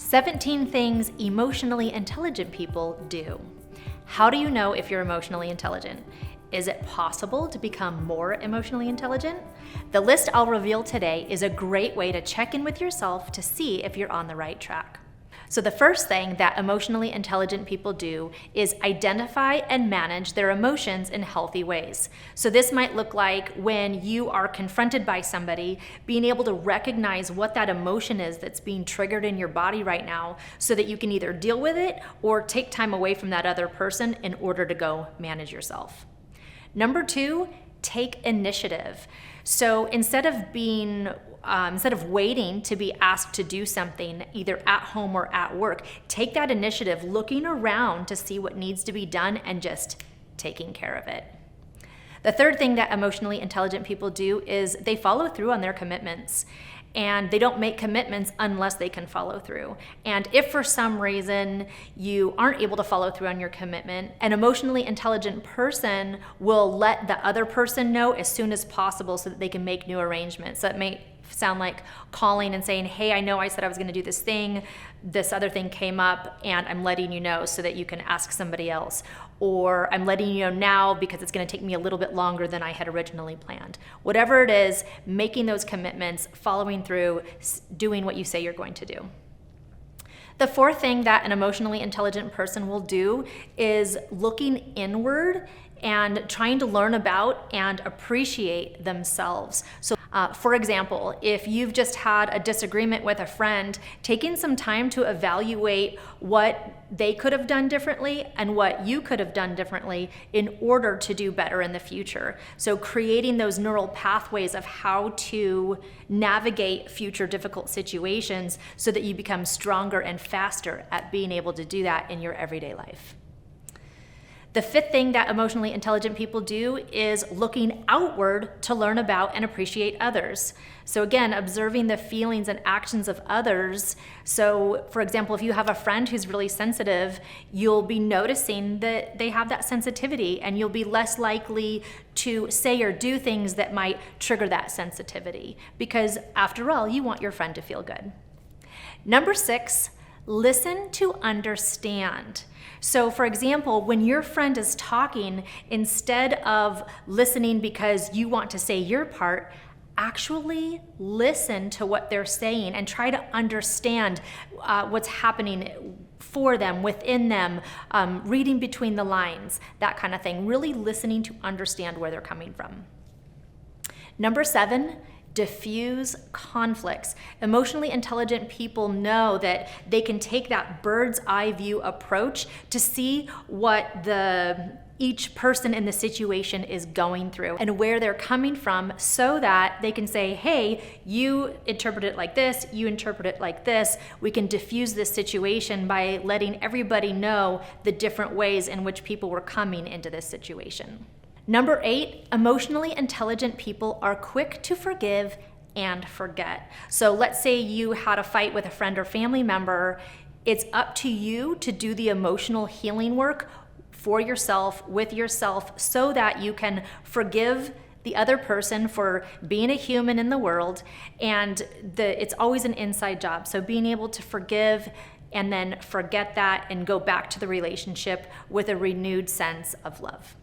17 things emotionally intelligent people do. How do you know if you're emotionally intelligent? Is it possible to become more emotionally intelligent? The list I'll reveal today is a great way to check in with yourself to see if you're on the right track. So the first thing that emotionally intelligent people do is identify and manage their emotions in healthy ways. So this might look like when you are confronted by somebody, being able to recognize what that emotion is that's being triggered in your body right now so that you can either deal with it or take time away from that other person in order to go manage yourself. Number 2, take initiative. So instead of waiting to be asked to do something either at home or at work, take that initiative, looking around to see what needs to be done and just taking care of it. The third thing that emotionally intelligent people do is they follow through on their commitments. And they don't make commitments unless they can follow through. And if for some reason you aren't able to follow through on your commitment, an emotionally intelligent person will let the other person know as soon as possible so that they can make new arrangements. So it may sound like calling and saying, hey, I know I said I was going to do this thing. This other thing came up and I'm letting you know so that you can ask somebody else. Or I'm letting you know now because it's going to take me a little bit longer than I had originally planned. Whatever it is, making those commitments, following through, doing what you say you're going to do. The fourth thing that an emotionally intelligent person will do is looking inward and trying to learn about and appreciate themselves. So for example, if you've just had a disagreement with a friend, taking some time to evaluate what they could have done differently and what you could have done differently in order to do better in the future. So creating those neural pathways of how to navigate future difficult situations so that you become stronger and faster at being able to do that in your everyday life. The fifth thing that emotionally intelligent people do is looking outward to learn about and appreciate others. So again, observing the feelings and actions of others. So for example, if you have a friend who's really sensitive, you'll be noticing that they have that sensitivity and you'll be less likely to say or do things that might trigger that sensitivity because after all, you want your friend to feel good. Number 6, listen to understand. So for example, when your friend is talking, instead of listening because you want to say your part, actually listen to what they're saying and try to understand what's happening for them, within them, reading between the lines, that kind of thing. Really listening to understand where they're coming from. Number 7, diffuse conflicts. Emotionally intelligent people know that they can take that bird's eye view approach to see what each person in the situation is going through and where they're coming from so that they can say, hey, you interpret it like this, you interpret it like this. We can diffuse this situation by letting everybody know the different ways in which people were coming into this situation. Number 8, emotionally intelligent people are quick to forgive and forget. So let's say you had a fight with a friend or family member. It's up to you to do the emotional healing work for yourself, with yourself, so that you can forgive the other person for being a human in the world. And it's always an inside job. So being able to forgive and then forget that and go back to the relationship with a renewed sense of love.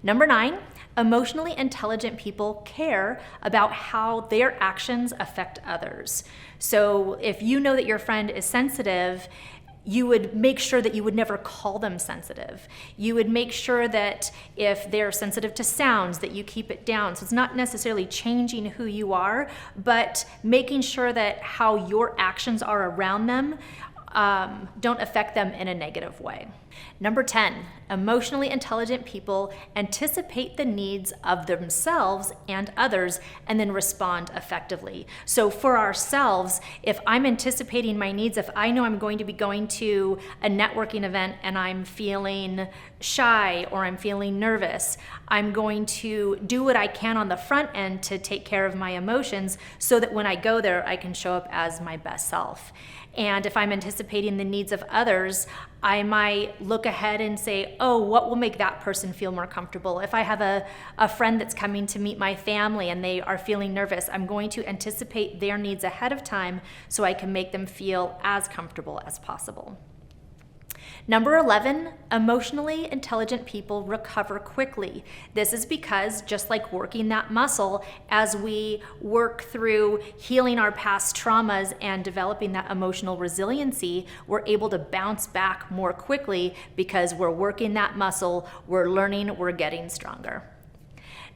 Number 9, emotionally intelligent people care about how their actions affect others. So if you know that your friend is sensitive, you would make sure that you would never call them sensitive. You would make sure that if they're sensitive to sounds, that you keep it down. So it's not necessarily changing who you are, but making sure that how your actions are around them don't affect them in a negative way. Number 10, emotionally intelligent people anticipate the needs of themselves and others and then respond effectively. So for ourselves, if I'm anticipating my needs, if I know I'm going to be going to a networking event and I'm feeling shy or I'm feeling nervous, I'm going to do what I can on the front end to take care of my emotions so that when I go there, I can show up as my best self. And if I'm anticipating the needs of others, I might look ahead and say, oh, what will make that person feel more comfortable? If I have a friend that's coming to meet my family and they are feeling nervous, I'm going to anticipate their needs ahead of time so I can make them feel as comfortable as possible. Number 11, emotionally intelligent people recover quickly. This is because, just like working that muscle, as we work through healing our past traumas and developing that emotional resiliency, we're able to bounce back more quickly because we're working that muscle, we're learning, we're getting stronger.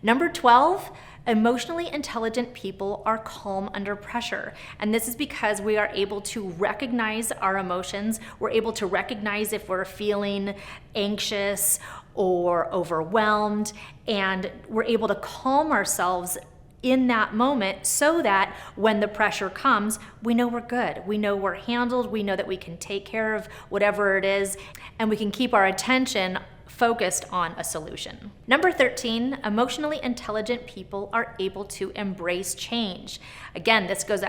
Number 12, emotionally intelligent people are calm under pressure. And this is because we are able to recognize our emotions. We're able to recognize if we're feeling anxious or overwhelmed, and we're able to calm ourselves in that moment so that when the pressure comes, we know we're good. We know we're handled. We know that we can take care of whatever it is, and we can keep our attention focused on a solution. Number 13, emotionally intelligent people are able to embrace change. Again, this goes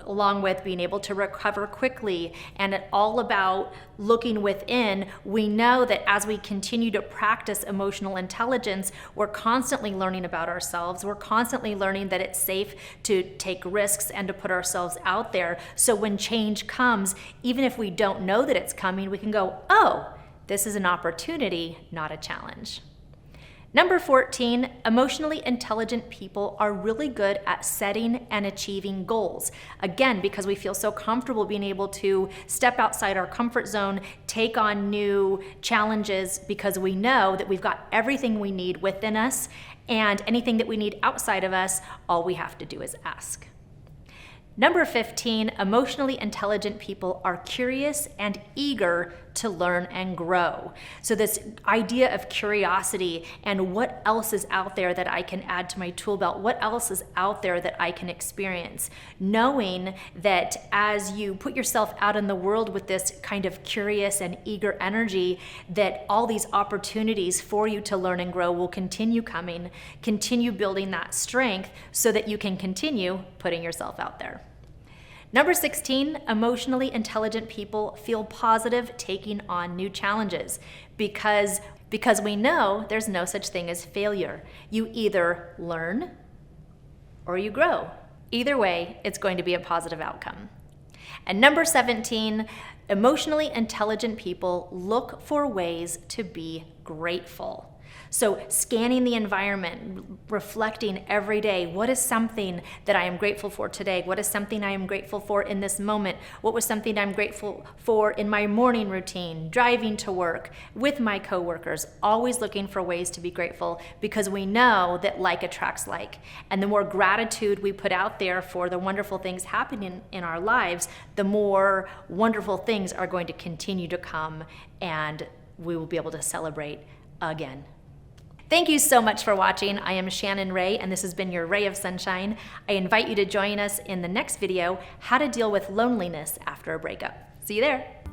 along with being able to recover quickly, and it's all about looking within. We know that as we continue to practice emotional intelligence, we're constantly learning about ourselves. We're constantly learning that it's safe to take risks and to put ourselves out there. So when change comes, even if we don't know that it's coming, we can go, oh, this is an opportunity, not a challenge. Number 14, emotionally intelligent people are really good at setting and achieving goals. Again, because we feel so comfortable being able to step outside our comfort zone, take on new challenges, because we know that we've got everything we need within us, and anything that we need outside of us, all we have to do is ask. Number 15, emotionally intelligent people are curious and eager to learn and grow. So this idea of curiosity and what else is out there that I can add to my tool belt, what else is out there that I can experience, knowing that as you put yourself out in the world with this kind of curious and eager energy, that all these opportunities for you to learn and grow will continue coming, continue building that strength so that you can continue putting yourself out there. Number 16, emotionally intelligent people feel positive taking on new challenges because we know there's no such thing as failure. You either learn or you grow. Either way, it's going to be a positive outcome. And number 17, emotionally intelligent people look for ways to be grateful. So scanning the environment, reflecting every day, what is something that I am grateful for today? What is something I am grateful for in this moment? What was something I'm grateful for in my morning routine, driving to work, with my coworkers? Always looking for ways to be grateful, because we know that like attracts like. And the more gratitude we put out there for the wonderful things happening in our lives, the more wonderful things are going to continue to come, and we will be able to celebrate again. Thank you so much for watching. I am Shannon Ray, and this has been your Ray of Sunshine. I invite you to join us in the next video, How to Deal with Loneliness After a Breakup. See you there.